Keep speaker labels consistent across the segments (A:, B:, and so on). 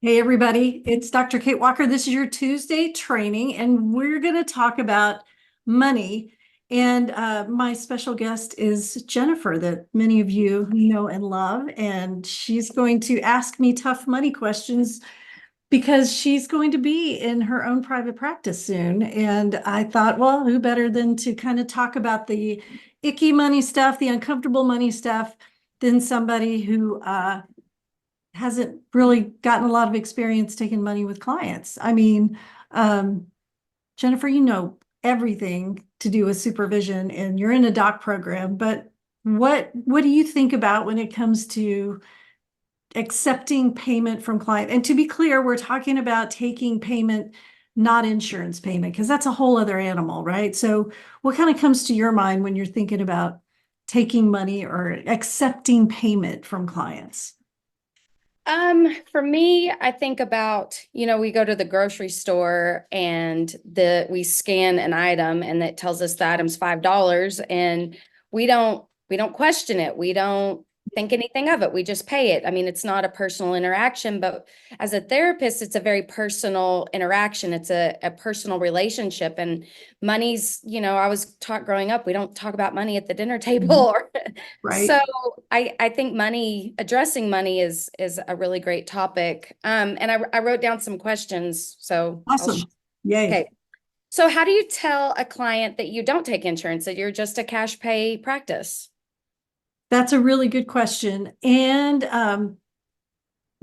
A: Hey everybody, it's Dr. Kate Walker. This is your Tuesday training, and we're going to talk about money. And my special guest is Jennifer, that many of you know and love. And she's going to ask me tough money questions because she's going to be in her own private practice soon. And I thought, well, who better than to kind of talk about the icky money stuff, the uncomfortable money stuff, than somebody who hasn't really gotten a lot of experience taking money with clients. I mean, Jennifer, you know everything to do with supervision, and you're in a doc program, but what do you think about when it comes to accepting payment from client? And to be clear, we're talking about taking payment, not insurance payment, because that's a whole other animal, right? So what kind of comes to your mind when you're thinking about taking money or accepting payment from clients?
B: For me, I think about, we go to the grocery store and we scan an item and it tells us the item's $5 and we don't question it. We don't think anything of it. We just pay it. I mean, it's not a personal interaction, but as a therapist, it's a very personal interaction. It's a personal relationship, and money's, I was taught growing up, we don't talk about money at the dinner table.
A: Right?
B: So I think addressing money is a really great topic. And I wrote down some questions. So
A: Awesome. Yay.
B: okay. So how do you tell a client that you don't take insurance, that you're just a cash pay practice?
A: That's a really good question. And and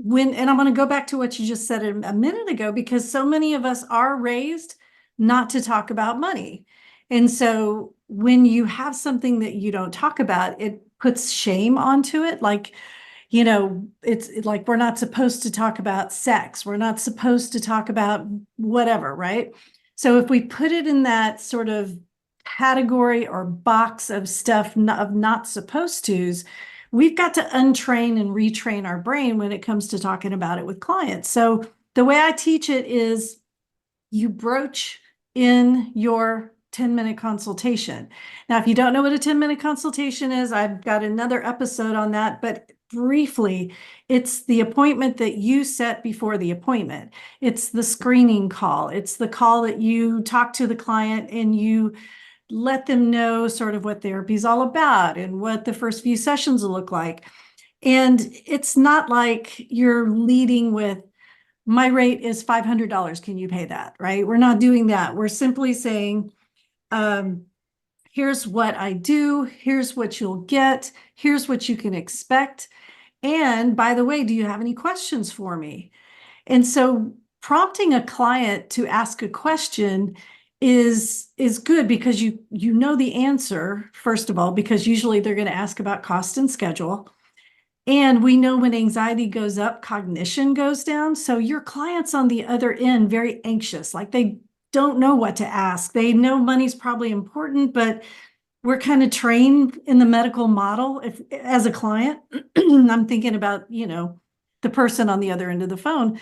A: I'm going to go back to what you just said a minute ago, because so many of us are raised not to talk about money. And so when you have something that you don't talk about, it puts shame onto it. Like, it's like we're not supposed to talk about sex. We're not supposed to talk about whatever, right? So if we put it in that sort of category or box of stuff of not supposed to's, we've got to untrain and retrain our brain when it comes to talking about it with clients. So the way I teach it is you broach in your 10-minute consultation. Now, if you don't know what a 10-minute consultation is, I've got another episode on that, but briefly, it's the appointment that you set before the appointment. It's the screening call. It's the call that you talk to the client and you let them know sort of what therapy is all about and what the first few sessions will look like. And it's not like you're leading with, my rate is $500. Can you pay that? Right? We're not doing that. We're simply saying, here's what I do. Here's what you'll get. Here's what you can expect. And by the way, do you have any questions for me? And so prompting a client to ask a question is good, because you know the answer, first of all, because usually they're going to ask about cost and schedule. And we know when anxiety goes up, cognition goes down. So your client's on the other end very anxious, like they don't know what to ask. They know money's probably important, but we're kind of trained in the medical model. If as a client, I'm thinking about, the person on the other end of the phone,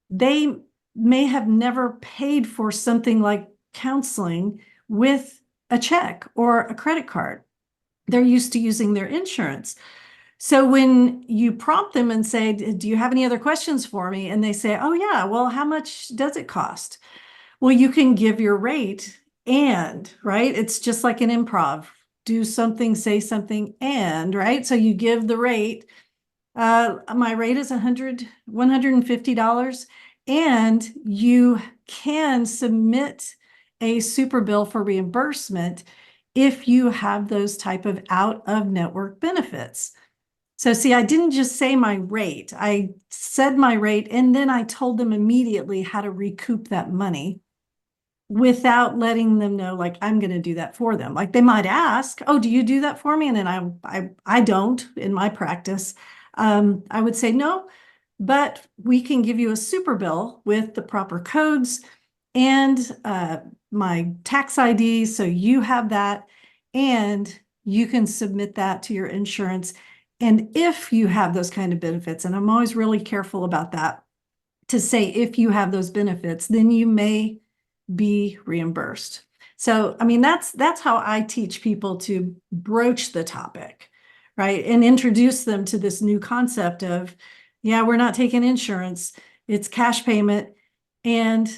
A: they may have never paid for something like counseling with a check or a credit card. They're used to using their insurance. So when you prompt them and say, do you have any other questions for me? And they say, oh yeah, well, how much does it cost? Well, you can give your rate, and right. It's just like an improv. Do something, say something, and right. So you give the rate. My rate is $150, and you can submit a super bill for reimbursement if you have those type of out of network benefits. So see, I didn't just say my rate. I said my rate, and then I told them immediately how to recoup that money without letting them know, like, I'm going to do that for them. Like they might ask, oh, do you do that for me? And then I don't in my practice. I would say no, but we can give you a super bill with the proper codes and my tax ID. So you have that, and you can submit that to your insurance. And if you have those kind of benefits, and I'm always really careful about that, to say if you have those benefits, then you may be reimbursed. So, I mean, that's how I teach people to broach the topic, right? And introduce them to this new concept of, yeah, we're not taking insurance. It's cash payment. And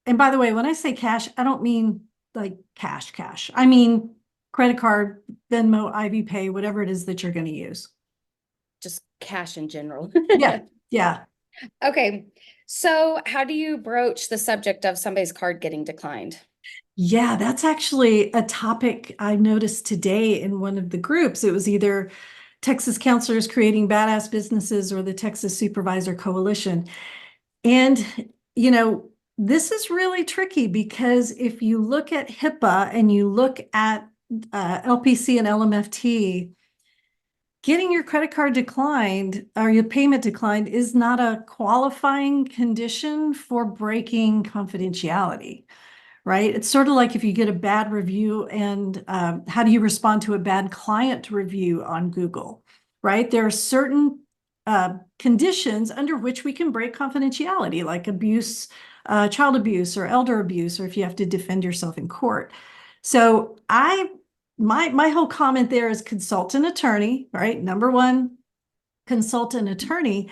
A: by the way, when I say cash, I don't mean like cash. I mean credit card, Venmo, IV Pay, whatever it is that you're going to use.
B: Just cash in general.
A: Yeah. Yeah.
B: Okay. So how do you broach the subject of somebody's card getting declined?
A: Yeah, that's actually a topic I noticed today in one of the groups. It was either Texas Counselors Creating Badass Businesses or the Texas Supervisor Coalition. And, you know, this is really tricky because if you look at HIPAA and you look at LPC and LMFT, getting your credit card declined or your payment declined is not a qualifying condition for breaking confidentiality, right? It's sort of like if you get a bad review and how do you respond to a bad client review on Google, right? There are certain conditions under which we can break confidentiality, like abuse, child abuse or elder abuse, or if you have to defend yourself in court. So my whole comment there is consult an attorney, right? Number one, consult an attorney,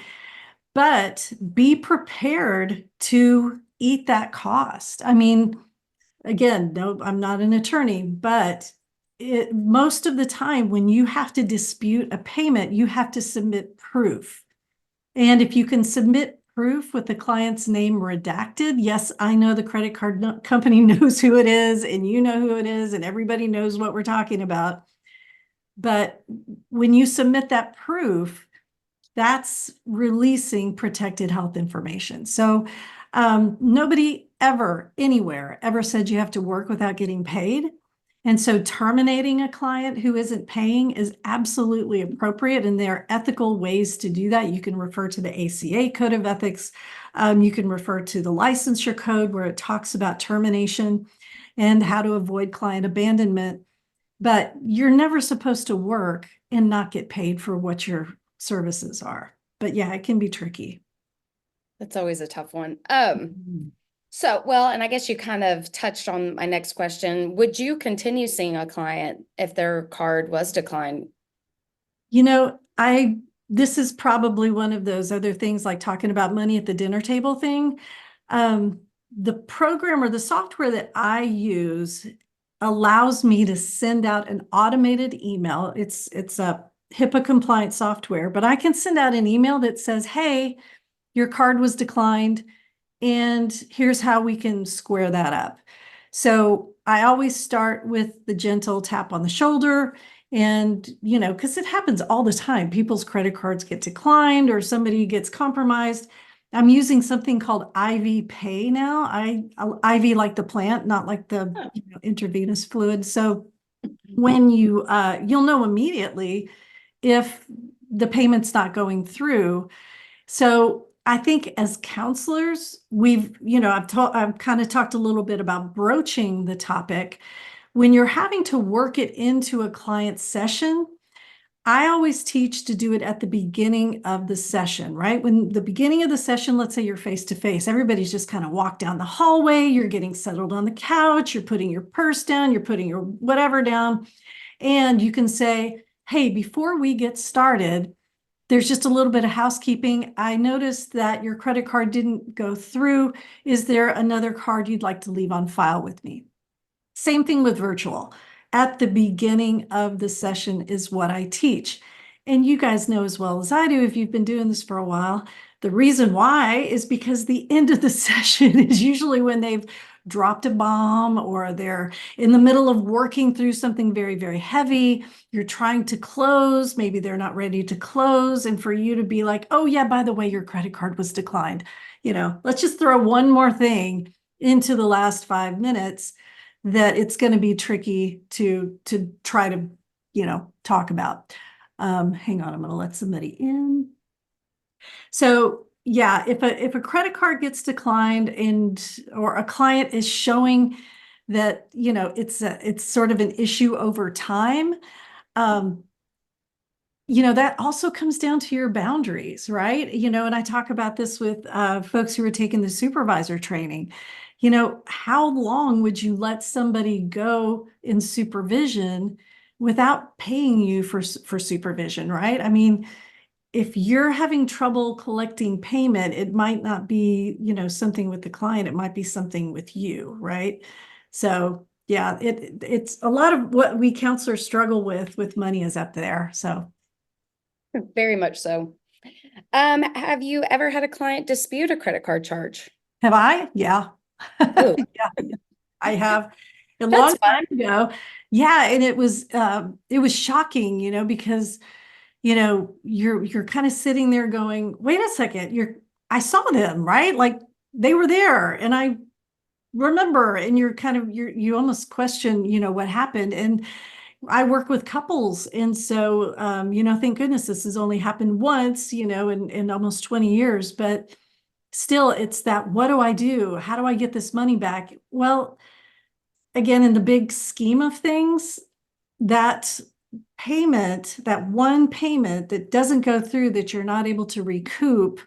A: but be prepared to eat that cost. I mean, again, no, I'm not an attorney, but most of the time when you have to dispute a payment, you have to submit proof. And if you can submit proof with the client's name redacted, yes, I know the credit card company knows who it is, and you know who it is, and everybody knows what we're talking about. But when you submit that proof, that's releasing protected health information. So nobody ever, anywhere, ever said you have to work without getting paid. And so terminating a client who isn't paying is absolutely appropriate. And there are ethical ways to do that. You can refer to the ACA Code of Ethics. You can refer to the licensure code where it talks about termination and how to avoid client abandonment. But you're never supposed to work and not get paid for what your services are. But yeah, it can be tricky.
B: That's always a tough one.
A: Mhm.
B: So, well, and I guess you kind of touched on my next question. Would you continue seeing a client if their card was declined?
A: You know, this is probably one of those other things like talking about money at the dinner table thing. The program or the software that I use allows me to send out an automated email. It's a HIPAA compliant software, but I can send out an email that says, "Hey, your card was declined, and here's how we can square that up." So I always start with the gentle tap on the shoulder. And, you know, because it happens all the time, people's credit cards get declined or somebody gets compromised. I'm using something called IV Pay now. IV like the plant, not like the intravenous fluid. So when you'll know immediately if the payment's not going through. So I think as counselors, I've kind of talked a little bit about broaching the topic. When you're having to work it into a client session, I always teach to do it at the beginning of the session, right? When the beginning of the session, let's say you're face to face, everybody's just kind of walked down the hallway, you're getting settled on the couch, you're putting your purse down, you're putting your whatever down, and you can say, "Hey, before we get started, there's just a little bit of housekeeping. I noticed that your credit card didn't go through. Is there another card you'd like to leave on file with me?" Same thing with virtual. At the beginning of the session is what I teach. And you guys know as well as I do, if you've been doing this for a while, the reason why is because the end of the session is usually when they've dropped a bomb or they're in the middle of working through something very, very heavy. You're trying to close, maybe they're not ready to close. And for you to be like, "Oh yeah, by the way, your credit card was declined." Let's just throw one more thing into the last 5 minutes that it's going to be tricky to try to, talk about. Hang on, I'm going to let somebody in. So yeah, if a credit card gets declined or a client is showing that, it's sort of an issue over time, um, that also comes down to your boundaries, right? And I talk about this with folks who are taking the supervisor training. How long would you let somebody go in supervision without paying you for supervision, right? I mean, if you're having trouble collecting payment, it might not be, something with the client, it might be something with you, right? So yeah, it's a lot of what we counselors struggle with money is up there. So
B: Very much so. Have you ever had a client dispute a credit card charge?
A: have I? Yeah.
B: Oh,
A: Yeah, I have a
B: that's
A: long
B: fun.
A: time ago. Yeah, and it was shocking, because you're kind of sitting there going, wait a second, I saw them, right? Like they were there and I remember, and you almost question, what happened. And I work with couples. And so, thank goodness this has only happened once, in almost 20 years, but still it's that, what do I do? How do I get this money back? Well, again, in the big scheme of things, that payment, that one payment that doesn't go through that you're not able to recoup,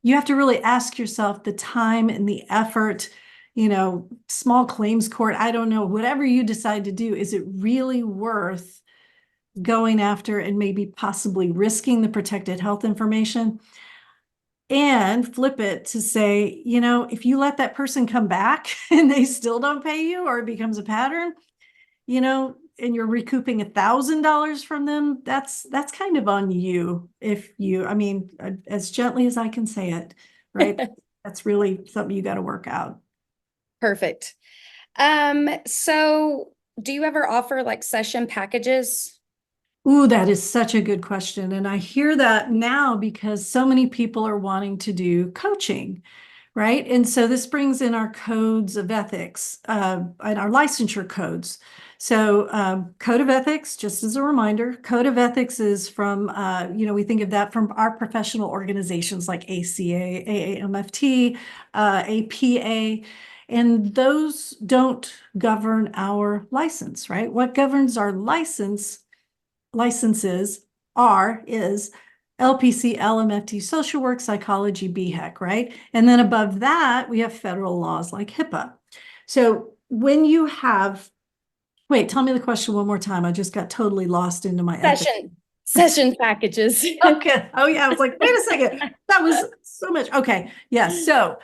A: you have to really ask yourself the time and the effort, small claims court, I don't know, whatever you decide to do, is it really worth going after and maybe possibly risking the protected health information? And flip it to say, if you let that person come back and they still don't pay you or it becomes a pattern, and you're recouping $1,000 from them, that's kind of on you. As gently as I can say it, right? That's really something you got to work out.
B: Perfect. So do you ever offer like session packages?
A: Ooh, that is such a good question. And I hear that now because so many people are wanting to do coaching, right? And so this brings in our codes of ethics and our licensure codes. So code of ethics, just as a reminder, code of ethics is from, we think of that from our professional organizations like ACA, AAMFT, APA, and those don't govern our license, right? What governs our licenses is LPC, LMFT, social work, psychology, BHEC, right? And then above that, we have federal laws like HIPAA. So when you have, wait, tell me the question one more time. I just got totally lost into my ethics.
B: Session packages.
A: Okay. Oh yeah. I was like, wait a second. That was so much. Okay. Yes. So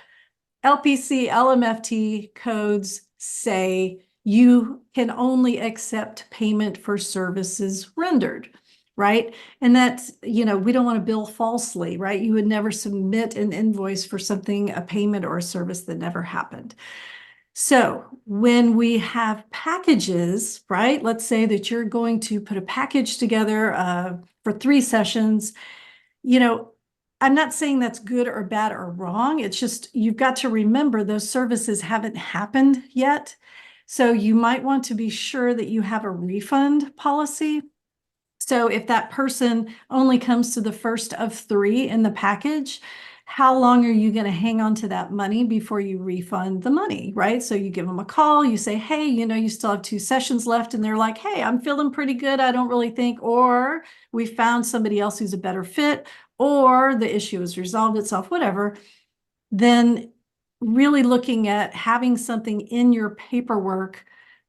A: LPC, LMFT codes say you can only accept payment for services rendered, right? And that's, we don't want to bill falsely, right? You would never submit an invoice for something, a payment or a service that never happened. So when we have packages, right? Let's say that you're going to put a package together for 3 sessions, you know, I'm not saying that's good or bad or wrong. It's just you've got to remember those services haven't happened yet. So you might want to be sure that you have a refund policy. So if that person only comes to the first of 3 in the package, how long are you going to hang on to that money before you refund the money, right? So you give them a call, you say, hey, you still have 2 sessions left. And they're like, hey, I'm feeling pretty good. I don't really think, or we found somebody else who's a better fit, or the issue has resolved itself, whatever. Then really looking at having something in your paperwork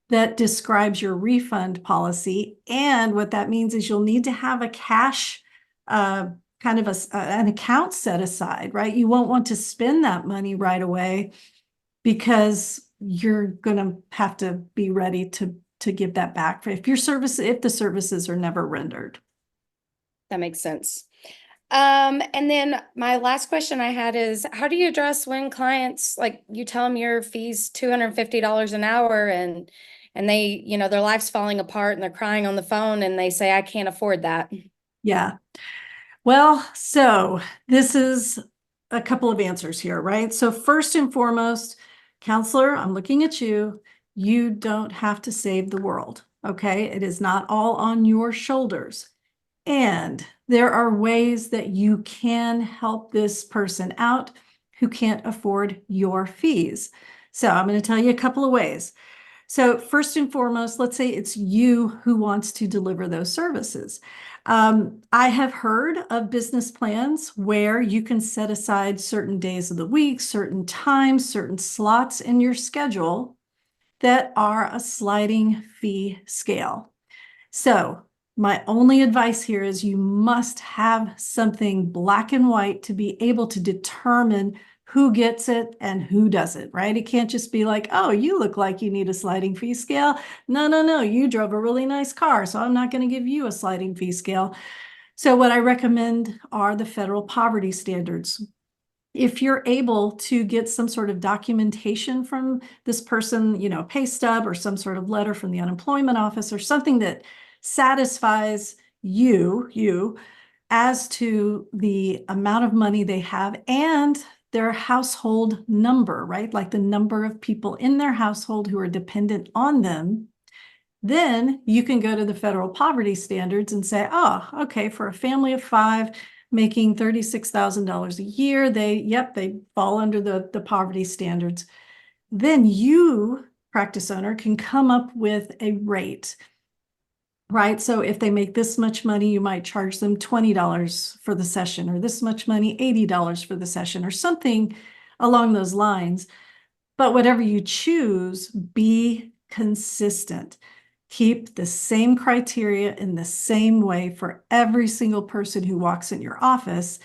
A: that describes your refund policy. And what that means is you'll need to have a cash, kind of an account set aside, right? You won't want to spend that money right away because you're going to have to be ready to give that back if the services are never rendered.
B: That makes sense. And then my last question I had is, how do you address when clients, like you tell them your fee's $250 an hour and they, their life's falling apart and they're crying on the phone and they say, I can't afford that.
A: Yeah. Well, so this is a couple of answers here, right? So first and foremost, counselor, I'm looking at you. You don't have to save the world, okay? It is not all on your shoulders. And there are ways that you can help this person out who can't afford your fees. So I'm going to tell you a couple of ways. So first and foremost, let's say it's you who wants to deliver those services. I have heard of business plans where you can set aside certain days of the week, certain times, certain slots in your schedule that are a sliding fee scale. So My only advice here is you must have something black and white to be able to determine who gets it and who doesn't, right? It can't just be like, oh, you look like you need a sliding fee scale. No, no, no, you drove a really nice car, so I'm not going to give you a sliding fee scale. So what I recommend are the federal poverty standards. If you're able to get some sort of documentation from this person, pay stub or some sort of letter from the unemployment office or something that satisfies you as to the amount of money they have and their household number, right? Like the number of people in their household who are dependent on them. Then you can go to the federal poverty standards and say, oh, okay, for a family of 5 making $36,000 a year, they fall under the poverty standards. Then you, practice owner, can come up with a rate, right? So if they make this much money, you might charge them $20 for the session, or this much money, $80 for the session, or something along those lines. But whatever you choose, be consistent. Keep the same criteria in the same way for every single person who walks in your office.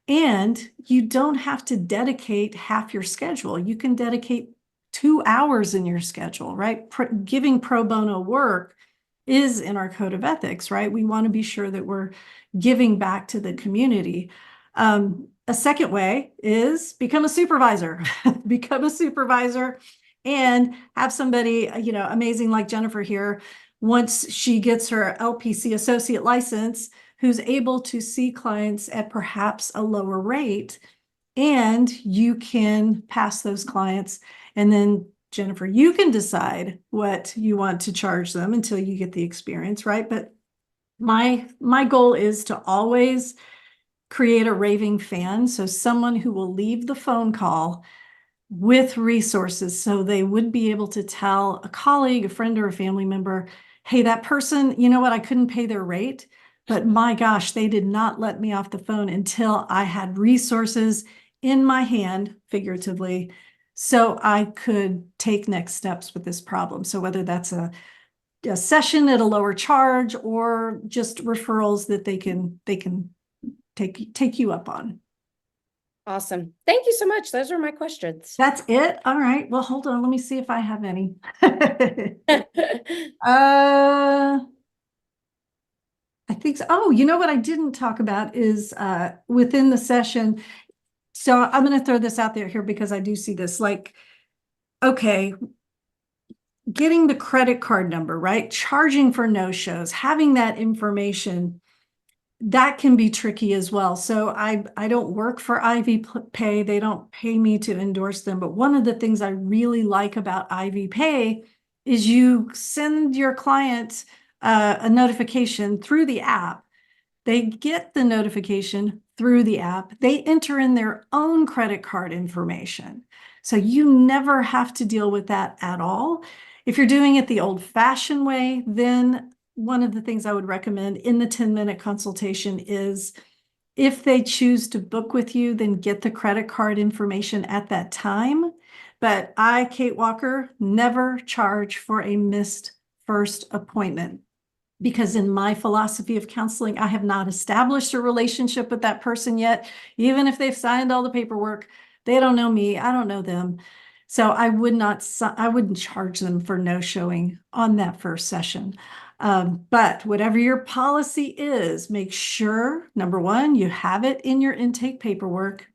A: And you don't have to dedicate half your schedule. You can dedicate 2 hours in your schedule, right? Giving pro bono work is in our code of ethics, right? We want to be sure that we're giving back to the community. A second way is become a supervisor. Become a supervisor and have somebody, amazing like Jennifer here, once she gets her LPC associate license, who's able to see clients at perhaps a lower rate, and you can pass those clients. And then Jennifer, you can decide what you want to charge them until you get the experience, right? But my goal is to always create a raving fan. So someone who will leave the phone call with resources so they would be able to tell a colleague, a friend, or a family member, hey, that person, you know what, I couldn't pay their rate, but my gosh, they did not let me off the phone until I had resources in my hand, figuratively, so I could take next steps with this problem. So whether that's a session at a lower charge or just referrals that they can take you up on.
B: Awesome. Thank you so much. Those were my questions.
A: That's it? All right. Well, hold on. Let me see if I have any. I think so. Oh, you know what I didn't talk about is within the session. So I'm going to throw this out there here because I do see this, like, okay, getting the credit card number, right? Charging for no-shows, having that information, that can be tricky as well. So I don't work for Ivy Pay. They don't pay me to endorse them. But one of the things I really like about Ivy Pay is you send your client a notification through the app. They get the notification through the app. They enter in their own credit card information. So you never have to deal with that at all. If you're doing it the old-fashioned way, then one of the things I would recommend in the 10-minute consultation is if they choose to book with you, then get the credit card information at that time. But I, Kate Walker, never charge for a missed first appointment, because in my philosophy of counseling, I have not established a relationship with that person yet. Even if they've signed all the paperwork, they don't know me, I don't know them. So I wouldn't charge them for no showing on that first session. But whatever your policy is, make sure, number one, you have it in your intake paperwork.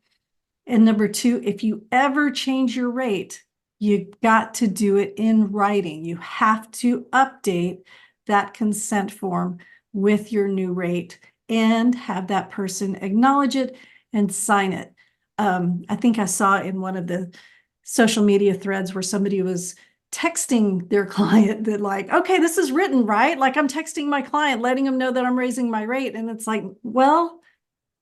A: And number two, if you ever change your rate, you got to do it in writing. You have to update that consent form with your new rate and have that person acknowledge it and sign it. I think I saw in one of the social media threads where somebody was texting their client that, like, okay, this is written, right? Like, I'm texting my client, letting them know that I'm raising my rate. And it's like, well,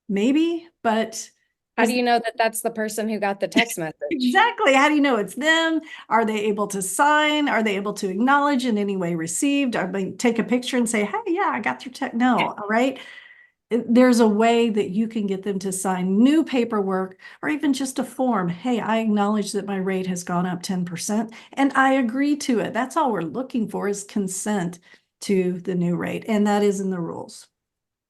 A: maybe, but
B: How do you know that that's the person who got the text message?
A: exactly. How do you know it's them? Are they able to sign? Are they able to acknowledge in any way received? Are they take a picture and say, hey, yeah, I got your text? No, all right. There's a way that you can get them to sign new paperwork or even just a form. Hey, I acknowledge that my rate has gone up 10% and I agree to it. That's all we're looking for is consent to the new rate, and that is in the rules.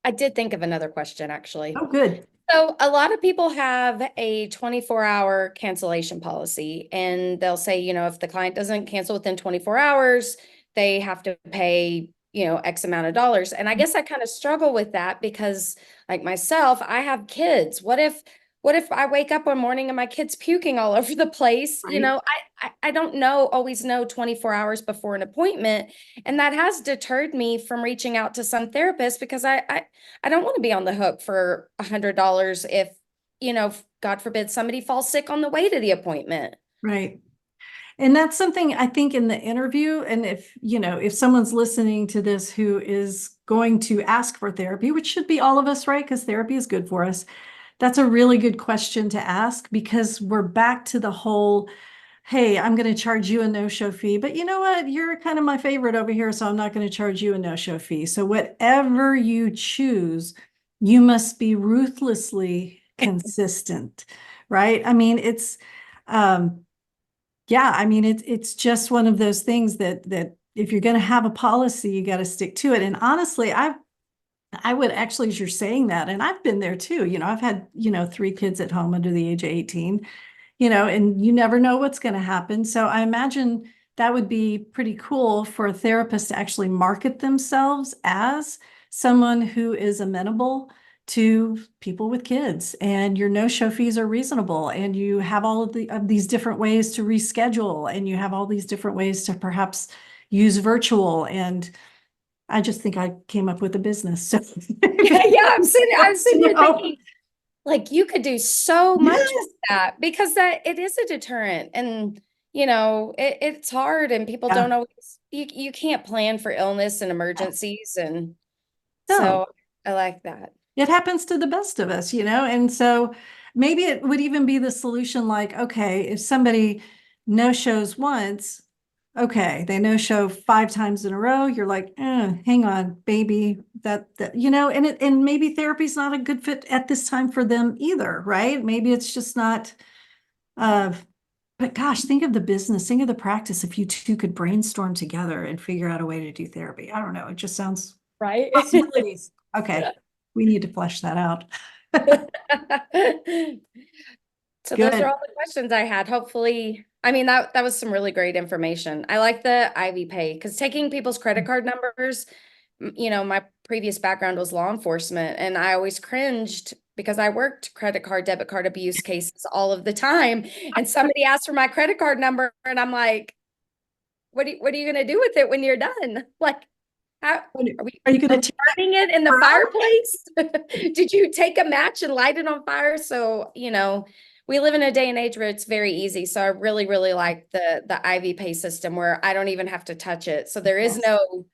B: I did think of another question, actually.
A: Oh, good.
B: So a lot of people have a 24-hour cancellation policy, and they'll say, if the client doesn't cancel within 24 hours, they have to pay, X amount of dollars. And I guess I kind of struggle with that because, like myself, I have kids. What if I wake up one morning and my kid's puking all over the place?
A: Right.
B: I don't always know 24 hours before an appointment. And that has deterred me from reaching out to some therapists because I don't want to be on the hook for $100 if, God forbid, somebody falls sick on the way to the appointment.
A: Right. And that's something I think in the interview, and if someone's listening to this who is going to ask for therapy, which should be all of us, right? Because therapy is good for us. That's a really good question to ask because we're back to the whole, hey, I'm going to charge you a no-show fee, but you know what? You're kind of my favorite over here, so I'm not going to charge you a no-show fee. So whatever you choose, you must be ruthlessly consistent, right? I mean, it's just one of those things that if you're going to have a policy, you got to stick to it. And honestly, I would actually, as you're saying that, and I've been there too, I've had, 3 kids at home under the age of 18, and you never know what's going to happen. So I imagine that would be pretty cool for a therapist to actually market themselves as someone who is amenable to people with kids, and your no-show fees are reasonable, and you have all of these different ways to reschedule, and you have all these different ways to perhaps use virtual. And I just think I came up with a business. So
B: Yeah, I'm sitting here
A: No.
B: thinking, like, you could do so much
A: Yes.
B: with that because that it is a deterrent. And, it's hard and people
A: Yeah.
B: don't always, you can't plan for illness and emergencies. And
A: No.
B: so I like that.
A: It happens to the best of us, and so maybe it would even be the solution like, okay, if somebody no shows once, okay, they no show 5 times in a row, you're like, hang on, baby, and maybe therapy's not a good fit at this time for them either, right? Maybe it's just not, uh, but gosh, think of the business, think of the practice if you two could brainstorm together and figure out a way to do therapy. I don't know, it just sounds
B: Right.
A: possibilities. Okay, we need to flesh that out.
B: So those are
A: Good.
B: all the questions I had. Hopefully, I mean, that was some really great information. I like the Ivy Pay because taking people's credit card numbers, my previous background was law enforcement, and I always cringed because I worked credit card, debit card abuse cases all of the time. And somebody asked for my credit card number, and I'm like, what are you gonna do with it when you're done? Like, how are we
A: Are you going to
B: burning it in the fireplace? Did you take a match and light it on fire? So, we live in a day and age where it's very easy. So I really, really like the Ivy Pay system where I don't even have to touch it. So there is no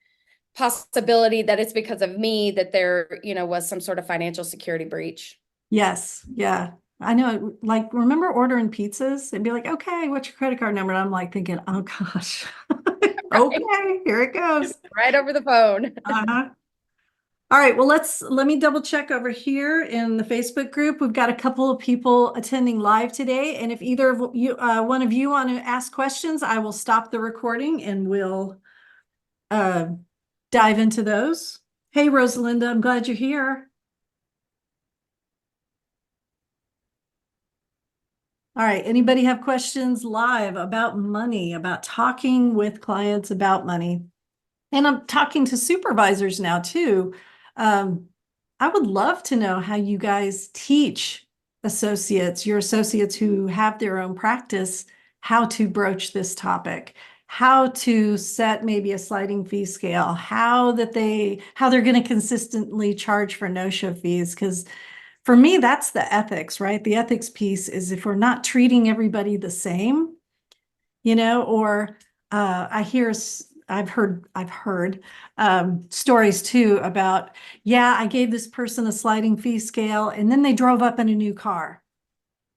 B: possibility that it's because of me that there, was some sort of financial security breach.
A: Yes. Yeah. I know. Like, remember ordering pizzas? They'd be like, okay, what's your credit card number? And I'm like thinking, oh gosh. Okay, here it goes.
B: Right over the phone.
A: Uh-huh. All right, well, let me double check over here in the Facebook group. We've got a couple of people attending live today, and if either of you, one of you want to ask questions, I will stop the recording and we'll dive into those. Hey, Rosalinda, I'm glad you're here. All right, anybody have questions live about money, about talking with clients about money? And I'm talking to supervisors now too. I would love to know how you guys teach your associates who have their own practice, how to broach this topic, how to set maybe a sliding fee scale, how they're going to consistently charge for no-show fees. Because for me, that's the ethics, right? The ethics piece is if we're not treating everybody the same, or I've heard stories too about, yeah, I gave this person a sliding fee scale and then they drove up in a new car.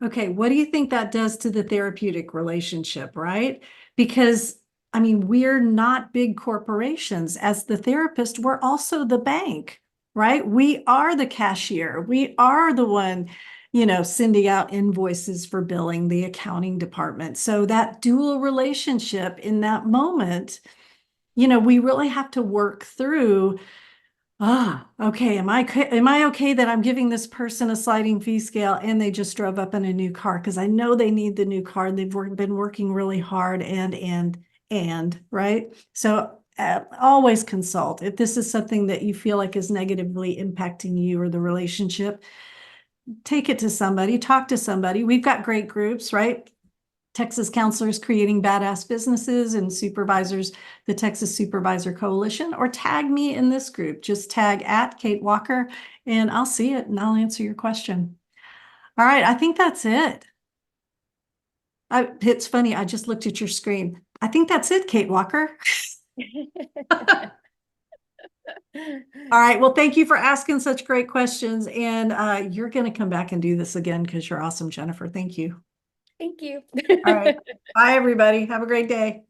A: Okay, what do you think that does to the therapeutic relationship, right? Because I mean, we're not big corporations. As the therapist, we're also the bank, right? We are the cashier. We are the one, sending out invoices for billing, the accounting department. So that dual relationship in that moment we really have to work through, okay, am I okay that I'm giving this person a sliding fee scale and they just drove up in a new car? Because I know they need the new car. They've been working really hard right? So always consult. If this is something that you feel like is negatively impacting you or the relationship, take it to somebody, talk to somebody. We've got great groups, right? Texas Counselors Creating Badass Businesses and Supervisors, the Texas Supervisor Coalition, or tag me in this group. Just tag at Kate Walker and I'll see it and I'll answer your question. All right, I think that's it. It's funny, I just looked at your screen. I think that's it, Kate Walker. All right, well, thank you for asking such great questions. And you're going to come back and do this again because you're awesome, Jennifer. Thank you.
B: Thank you.
A: All right. Bye, everybody. Have a great day.